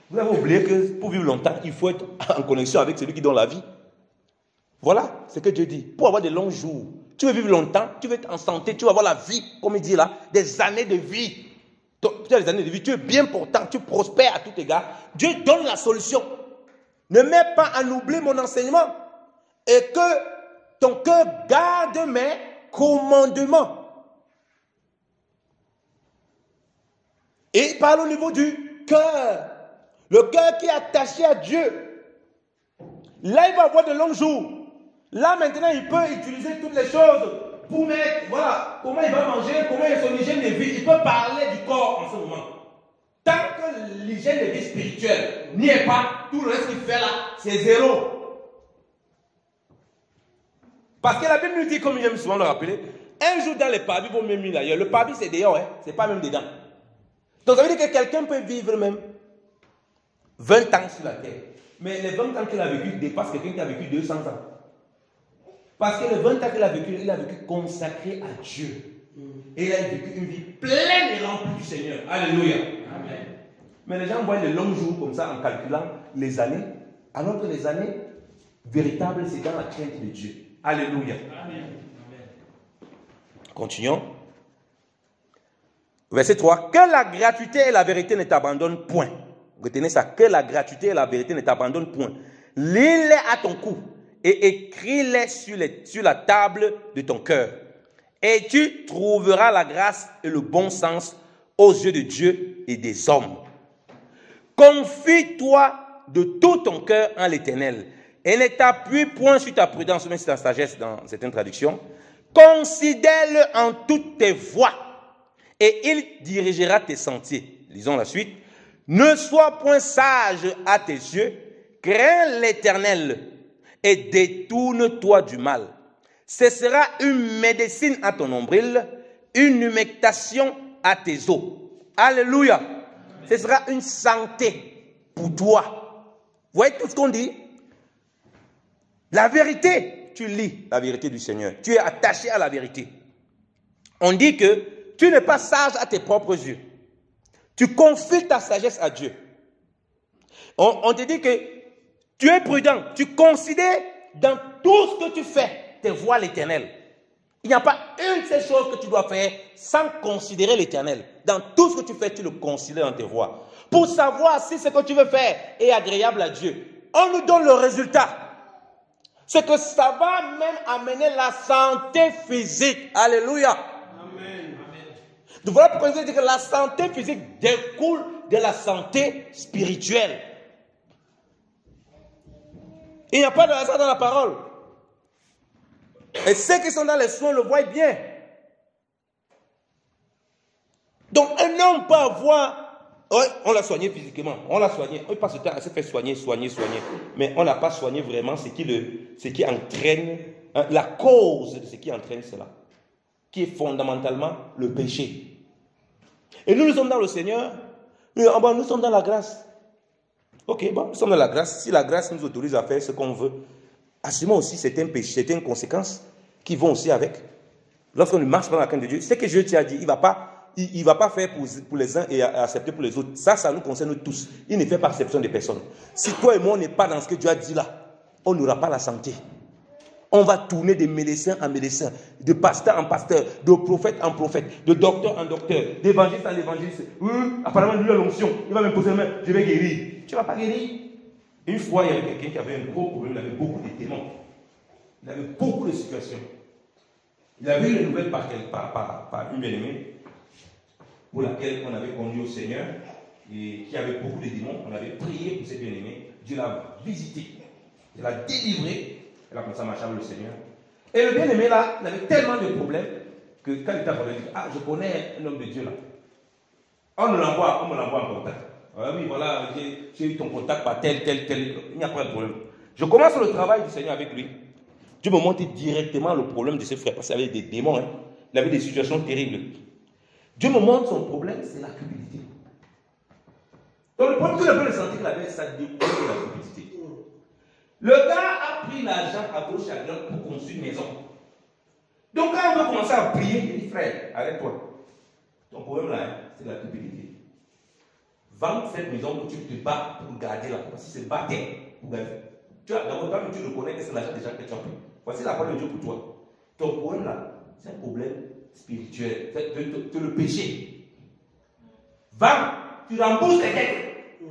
Speaker 1: Vous avez oublié que pour vivre longtemps, il faut être en connexion avec celui qui donne la vie.
Speaker 2: Voilà ce que Dieu dit. Pour avoir de longs jours, tu veux vivre longtemps, tu veux être en santé, tu veux avoir la vie, comme il dit là, des années de vie. Donc, tu as des années de vie, tu es bien portant, tu prospères à tout égard. Dieu donne la solution. Ne mets pas en oubli mon enseignement et que ton cœur garde mes commandements. Et il parle au niveau du cœur. Le cœur qui est attaché à Dieu. Là, il va avoir de longs jours. Là, maintenant, il peut utiliser toutes les choses pour mettre, voilà, comment il va manger, comment il est son hygiène de vie. Il peut parler du corps en ce moment. Tant que l'hygiène de vie spirituelle n'y est pas, tout le reste qu'il fait là, c'est zéro. Parce que la Bible nous dit, comme j'aime souvent le rappeler, un jour dans les parvis, il vaut même mieux ailleurs. Le parvis, c'est dehors, hein, c'est pas même dedans. Donc ça veut dire que quelqu'un peut vivre même 20 ans sur la terre. Mais les 20 ans qu'il a vécu dépassent quelqu'un qui a vécu 200 ans. Parce que les 20 ans qu'il a vécu, il a vécu consacré à Dieu. Et il a vécu une vie pleine et remplie du Seigneur. Alléluia. Amen. Mais les gens voient les longs jours comme ça en calculant les années, alors que les années véritables, c'est dans la crainte de Dieu. Alléluia. Amen. Continuons. Verset 3. Que la gratuité et la vérité ne t'abandonnent point. Retenez ça. Que la gratuité et la vérité ne t'abandonnent point. Lis-les à ton cou et écris-les sur la table de ton cœur. Et tu trouveras la grâce et le bon sens aux yeux de Dieu et des hommes. Confie-toi de tout ton cœur en l'Éternel et ne t'appuie point sur ta prudence, même si c'est la sagesse dans certaines traductions. Considère-le en toutes tes voies et il dirigera tes sentiers. Lisons la suite. Ne sois point sage à tes yeux, crains l'Éternel et détourne-toi du mal. Ce sera une médecine à ton nombril, une humectation à tes os. Alléluia. Amen. Ce sera une santé pour toi. Vous voyez tout ce qu'on dit? La vérité, tu lis la vérité du Seigneur. Tu es attaché à la vérité. On dit que tu n'es pas sage à tes propres yeux. Tu confies ta sagesse à Dieu. On te dit que tu es prudent. Tu considères dans tout ce que tu fais tes voies l'Éternel. Il n'y a pas une seule chose que tu dois faire sans considérer l'Éternel. Dans tout ce que tu fais, tu le considères dans tes voies. Pour savoir si ce que tu veux faire est agréable à Dieu. On nous donne le résultat. C'est que ça va même amener la santé physique. Alléluia. Amen. Donc voilà pourquoi je dis que la santé physique découle de la santé spirituelle. Il n'y a pas de hasard dans la parole. Et ceux qui sont dans les soins le voient bien. Donc un homme peut avoir... Ouais, on l'a soigné physiquement, on l'a soigné. On passe le temps à se faire soigner. Mais on n'a pas soigné vraiment ce qui entraîne, la cause de ce qui entraîne cela. Qui est fondamentalement le péché. Et nous sommes dans le Seigneur. Nous sommes dans la grâce. Ok, bon, nous sommes dans la grâce. Si la grâce nous autorise à faire ce qu'on veut, assumons aussi certaines péchés, certaines conséquences qui vont aussi avec. Lorsqu'on ne marche pas dans la crainte de Dieu, c'est que Dieu t'a dit, il ne va pas faire pour les uns et accepter pour les autres. Ça nous concerne tous. Il ne fait pas exception des personnes. Si toi et moi, on n'est pas dans ce que Dieu a dit là, on n'aura pas la santé. On va tourner de médecin en médecin, de pasteur en pasteur, de prophète en prophète, de docteur en docteur, d'évangéliste en évangéliste. Apparemment, lui a l'onction. Il va me poser la main, je vais guérir. Tu ne vas pas guérir. Une fois, il y avait quelqu'un qui avait un gros problème, il avait beaucoup de démons. Il avait beaucoup de situations. Il avait eu les nouvelles par une bien-aimée pour laquelle on avait conduit au Seigneur et qui avait beaucoup de démons. On avait prié pour cette bien-aimée. Dieu l'a visité. Il l'a délivré. Elle a commencé à marcher avec le Seigneur. Et le bien-aimé là, il avait tellement de problèmes que quand il était abordé, il dit, je connais un homme de Dieu là. On me l'envoie en contact. Oui, voilà, j'ai eu ton contact par tel. Il n'y a pas de problème. Je commence le travail du Seigneur avec lui. Dieu me montre directement le problème de ses frères. Parce qu'il avait des démons. Hein. Il avait des situations terribles. Dieu me montre son problème, c'est la cupidité. Donc le problème, tout le monde sentit qu'il avait, ça découle de la cupidité. Le gars a pris l'argent à gauche et à droite pour construire une maison. Donc quand on veut commencer à prier, il dit, frère, arrête-toi. Ton problème là, c'est la cupidité. Vends cette maison où tu te bats pour garder la place. Si c'est bâtard pour garder. Tu as d'abord, toi-même, tu reconnais que c'est l'argent des gens que tu as pris. Voici la parole de Dieu pour toi. Ton problème là, c'est un problème spirituel. C'est le péché. Va, tu rembourses les dettes.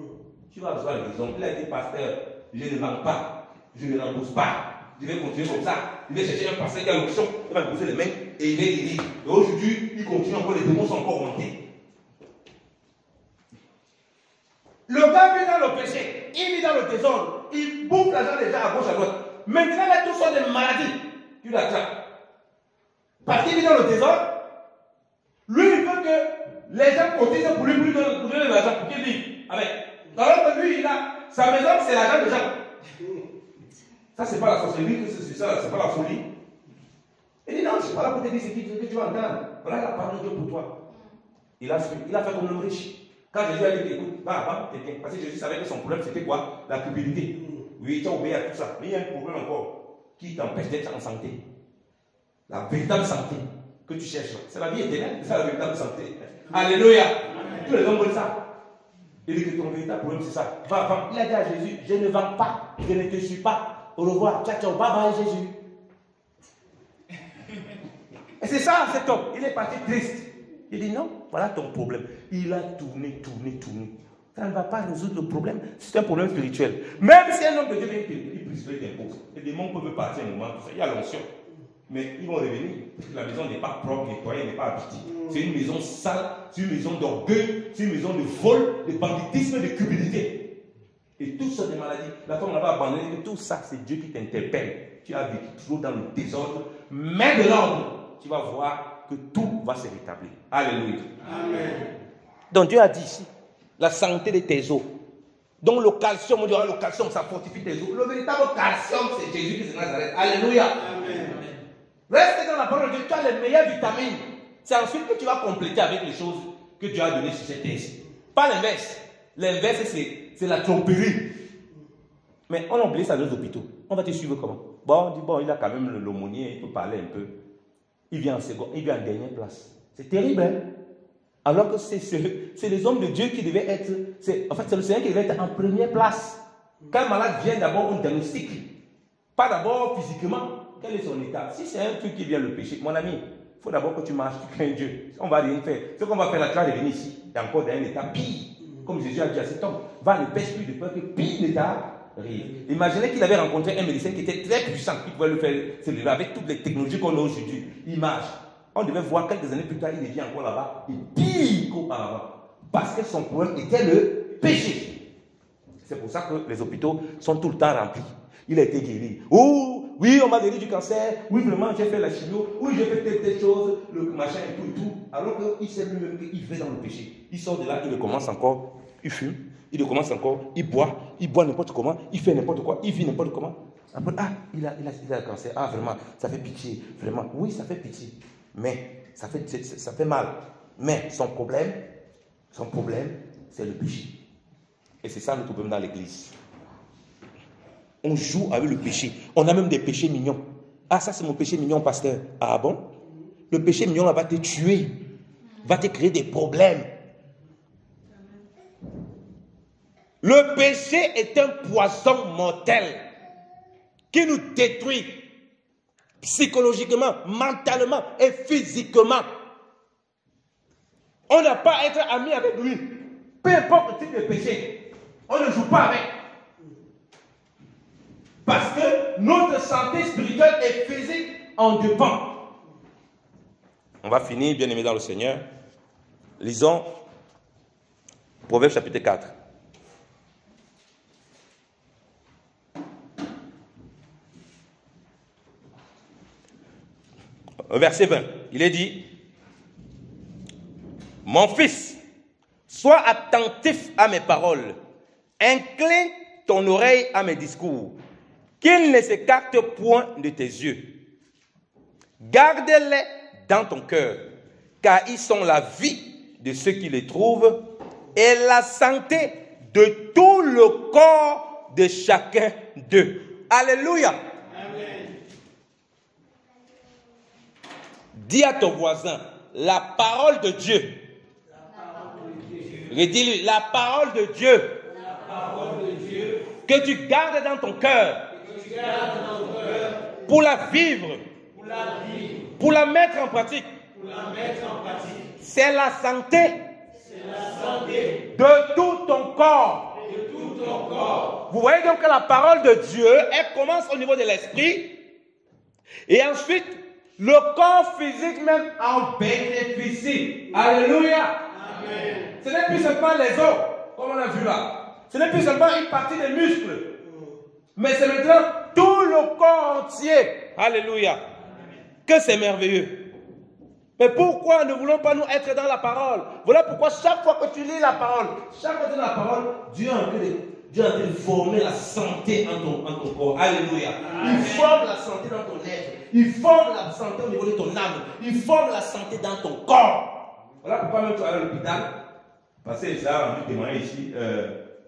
Speaker 2: Tu vas recevoir l'exemple. Il a dit, pasteur, je ne vends pas, je ne rembourse pas. Je vais continuer comme ça. Il va chercher un pasteur qui a l'option, il va poser les mains et il va guérir. Et aujourd'hui, il continue encore, les démons sont encore montés. Le gars vit dans le péché, il vit dans le désordre, il bouffe l'argent des gens à gauche à droite. Maintenant, il a toutes sortes de maladies. Tu l'attrapes. Parce qu'il vit dans le désordre, lui, il veut que les gens cotisent pour lui donner de l'argent pour qu'il vive avec. Alors que lui, il a sa maison, c'est l'argent des gens. Ça, c'est pas la sorcellerie, c'est pas la folie. Il dit non, je ne suis pas là pour te dire ce que tu vas entendre. Voilà la parole de Dieu pour toi. Il a fait comme l'homme riche. Quand Jésus a dit, écoute, va, t'es bien. Parce que Jésus savait que son problème, c'était quoi? La cupidité. Oui, tu as obéi à tout ça. Mais il y a un problème encore qui t'empêche d'être en santé. La véritable santé que tu cherches, c'est la vie éternelle, c'est la véritable santé. Alléluia. Tous les hommes veulent ça. Il dit que ton véritable problème, c'est ça. Va. Il a dit à Jésus, je ne vends pas, je ne te suis pas. Au revoir, ciao, ciao, bye bye Jésus. Et c'est ça cet homme, il est parti triste. Il dit non, voilà ton problème. Il a tourné. Ça ne va pas résoudre le problème, c'est un problème spirituel. Même si un homme de Dieu vient il prie, il t'impose. Les démons peuvent partir un moment, tout ça. Il y a l'onction. Mais ils vont revenir, parce que la maison n'est pas propre, nettoyée, n'est pas habitée. C'est une maison sale, c'est une maison d'orgueil, c'est une maison de vol, de banditisme, de cupidité. Et tout ça, des maladies, la femme là-bas abandonné, tout ça, c'est Dieu qui t'interpelle. Tu as vécu toujours dans le désordre, mets de l'ordre. Tu vas voir que tout va se rétablir. Alléluia. Amen. Donc Dieu a dit ici, la santé de tes os. Donc le calcium, on dirait le calcium, ça fortifie tes os. Le véritable calcium, c'est Jésus qui se Nazareth. Alléluia. Amen. Reste dans la parole de Dieu, tu as les meilleures vitamines. C'est ensuite que tu vas compléter avec les choses que Dieu a données sur cette terre. Pas l'inverse. L'inverse, c'est la tromperie. Mais on a oublié ça dans les hôpitaux. On va te suivre comment? Bon, on dit, bon, il a quand même l'aumônier, il peut parler un peu. Il vient en seconde, il vient en dernière place. C'est terrible, hein? Alors que c'est les hommes de Dieu qui devaient être... En fait, c'est le Seigneur qui devait être en première place. Quand un malade vient, d'abord, on diagnostique. Pas d'abord physiquement. Quel est son état? Si c'est un truc qui vient le péché, mon ami, il faut d'abord que tu marches, tu crains Dieu. On va rien faire. Ce qu'on va faire là, tu vas revenir ici. Et encore dans un état pire. Comme Jésus a dit à cet homme, va, ne pêche plus de peur que pire n'état arrive. Imaginez qu'il avait rencontré un médecin qui était très puissant, qui pouvait le faire se lever avec toutes les technologies qu'on a aujourd'hui. Il marche. On devait voir quelques années plus tard, il devient encore là-bas. Il pire qu'auparavant. Parce que son problème était le péché. C'est pour ça que les hôpitaux sont tout le temps remplis. Il a été guéri. Oh, oui, on m'a guéri du cancer. Oui, vraiment, j'ai fait la chimio. Oui, j'ai fait telle chose, le machin et tout. Alors qu'il sait lui-même qu'il fait dans le péché. Il sort de là, il recommence encore. Il fume, il recommence encore. Il boit n'importe comment. Il fait n'importe quoi. Il vit n'importe comment. Après, il a le cancer. Ah, vraiment, ça fait pitié. Vraiment, oui, ça fait pitié. Mais ça fait mal. Mais son problème, c'est le péché. Et c'est ça notre problème dans l'église. On joue avec le péché. On a même des péchés mignons. Ah, ça c'est mon péché mignon, pasteur. Ah bon? Le péché mignon là, va te tuer. Va te créer des problèmes. Le péché est un poison mortel qui nous détruit psychologiquement, mentalement et physiquement. On n'a pas à être ami avec lui. Peu importe le type de péché. On ne joue pas avec. Parce que notre santé spirituelle et physique en dépend. On va finir, bien aimé dans le Seigneur. Lisons Proverbe chapitre 4. Verset 20. Il est dit, mon fils, sois attentif à mes paroles, incline ton oreille à mes discours, qu'ils ne s'écartent point de tes yeux. Garde-les dans ton cœur, car ils sont la vie de ceux qui les trouvent et la santé de tout le corps de chacun d'eux. Alléluia. Amen. Dis à ton voisin, la parole de Dieu. Redis-lui, la parole de Dieu. La parole de Dieu. Que tu gardes dans ton cœur. pour la vivre, pour la mettre en pratique. C'est la santé de tout ton corps. Vous voyez donc que la parole de Dieu, elle commence au niveau de l'esprit et ensuite le corps physique même en bénéficie. Alléluia. Amen. Ce n'est plus seulement les os, comme on a vu là. Ce n'est plus seulement une partie des muscles, mais c'est maintenant tout le corps entier. Alléluia. Que c'est merveilleux. Mais pourquoi ne voulons pas nous être dans la parole? Voilà pourquoi chaque fois que tu lis la parole, chaque fois que tu lis la parole, Dieu est en train de former la santé en ton corps. Alléluia. Il forme la santé dans ton être. Il forme la santé au niveau de ton âme. Il forme la santé dans ton corps. Voilà pourquoi même tu vas à l'hôpital. Parce que ça a envie de témoigner ici,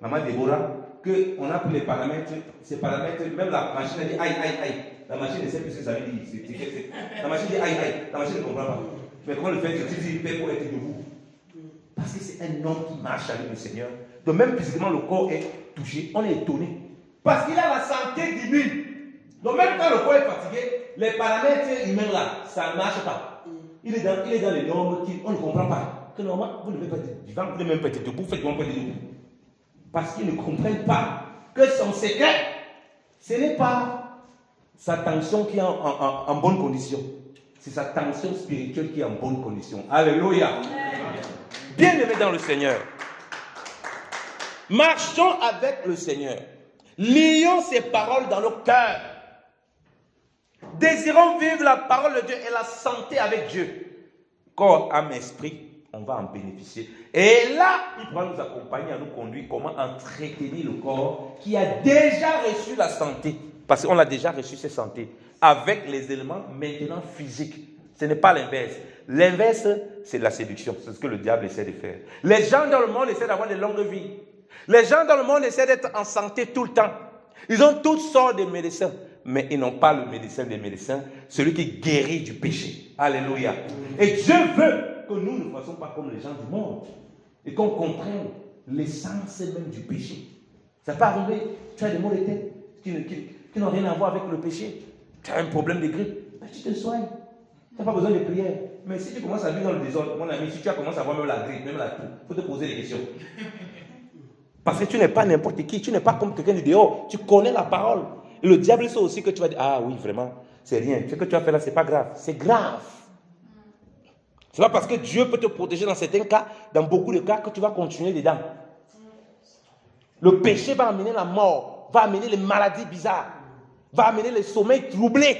Speaker 2: Maman Déborah, qu'on a pris les paramètres, ces paramètres, même la machine a dit aïe, aïe, aïe. La machine ne sait plus ce que ça veut dire. La machine dit aïe, aïe. La machine ne comprend pas. Mais comment le faire? Tu dis paix pour être debout. Parce que c'est un homme qui marche avec le Seigneur. Donc même physiquement le corps est touché, on est étonné. Parce qu'il a la santé divine. Donc même quand le corps est fatigué, les paramètres humains là, ça ne marche pas. Il est dans les normes qu'on ne comprend pas. Que normalement, vous ne devez pas être vivant, vous ne devez même pas être debout, faites comment pas être debout. Parce qu'ils ne comprennent pas que son secret, ce n'est pas sa tension qui est en bonne condition. C'est sa tension spirituelle qui est en bonne condition. Alléluia. Bien-aimés dans le Seigneur. Marchons avec le Seigneur. Lions ses paroles dans nos cœurs. Désirons vivre la parole de Dieu et la santé avec Dieu. Corps, âme, esprit, on va en bénéficier. Et là, il va nous accompagner, à nous conduire comment entretenir le corps qui a déjà reçu la santé. Parce qu'on a déjà reçu cette santé avec les éléments maintenant physiques. Ce n'est pas l'inverse. L'inverse, c'est la séduction. C'est ce que le diable essaie de faire. Les gens dans le monde essaient d'avoir de longues vies. Les gens dans le monde essaient d'être en santé tout le temps. Ils ont toutes sortes de médecins. Mais ils n'ont pas le médecin des médecins, celui qui guérit du péché. Alléluia. Et Dieu veut que nous ne fassions pas comme les gens du monde. Et qu'on comprenne l'essence même du péché. Ça peut arriver, tu as des maux de tête qui n'ont rien à voir avec le péché. Tu as un problème de grippe, ben tu te soignes. Tu n'as pas besoin de prière. Mais si tu commences à vivre dans le désordre, mon ami, si tu as commencé à voir même la grippe, même la toux, il faut te poser des questions. Parce que tu n'es pas n'importe qui, tu n'es pas comme quelqu'un de dehors. Tu connais la parole. Et le diable sait aussi que tu vas dire, ah oui, vraiment, c'est rien. Ce que tu as fait là, c'est pas grave. C'est grave. C'est pas parce que Dieu peut te protéger dans certains cas, dans beaucoup de cas, que tu vas continuer dedans. Le péché va amener la mort, va amener les maladies bizarres, va amener les sommeils troublés.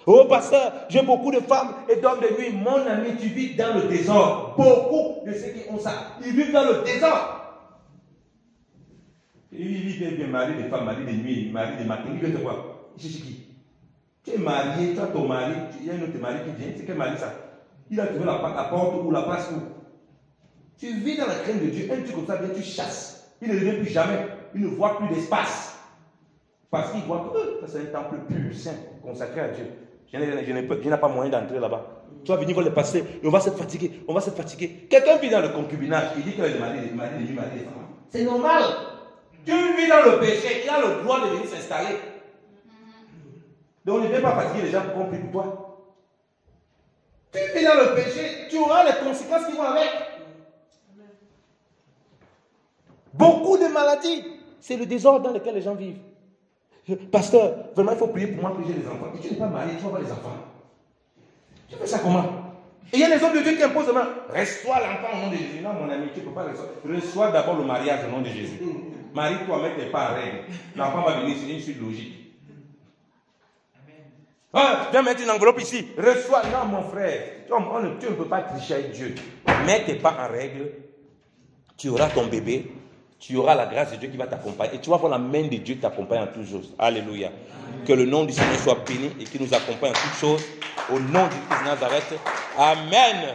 Speaker 2: Oh pasteur, j'ai beaucoup de femmes et d'hommes de nuit. Mon ami, tu vis dans le désordre. Beaucoup de ceux qui ont ça, ils vivent dans le désordre. Il vit bien mari de femmes, mari de nuit, mari de matin. Il veut te voir. C'est qui? Tu es marié, tu as ton mari, il y a un autre mari qui vient. C'est quel mari ça? Il a trouvé la porte ou la place où? Tu vis dans la crainte de Dieu. Un truc comme ça, bien tu chasses. Il ne revient plus jamais. Il ne voit plus d'espace. Parce qu'il voit que c'est un temple pur, saint, consacré à Dieu. Je n'ai pas moyen d'entrer là-bas. Tu vas venir voir le pasteur, on va se fatiguer, on va se fatiguer. Quelqu'un vit dans le concubinage, il dit qu'il est le mari de nuit, mari de femme. C'est normal. Tu vis dans le péché, il a le droit de venir s'installer. Donc ne viens pas fatiguer les gens pour qu'on prie pour toi. Tu vis dans le péché, tu auras les conséquences qui vont avec. Beaucoup de maladies, c'est le désordre dans lequel les gens vivent. Pasteur, vraiment il faut prier pour moi que j'ai des enfants. Et tu n'es pas marié, tu vas avoir des enfants. Tu fais ça comment? Et il y a les hommes de Dieu qui imposent demain. Reçois l'enfant au nom de Jésus. Non mon ami, tu ne peux pas recevoir. Reçois d'abord le mariage au nom de Jésus. Marie-toi, mets tes pas en règle. L'enfant va venir, c'est une suite logique. Ah, viens mettre une enveloppe ici. Reçois. Non mon frère, tu ne peux pas tricher avec Dieu. Mets tes pas en règle. Tu auras ton bébé. Tu auras la grâce de Dieu qui va t'accompagner. Et tu vas voir la main de Dieu t'accompagner en toutes choses. Alléluia. Que le nom du Seigneur soit béni et qu'il nous accompagne en toutes choses. Au nom du Christ de Nazareth. Amen.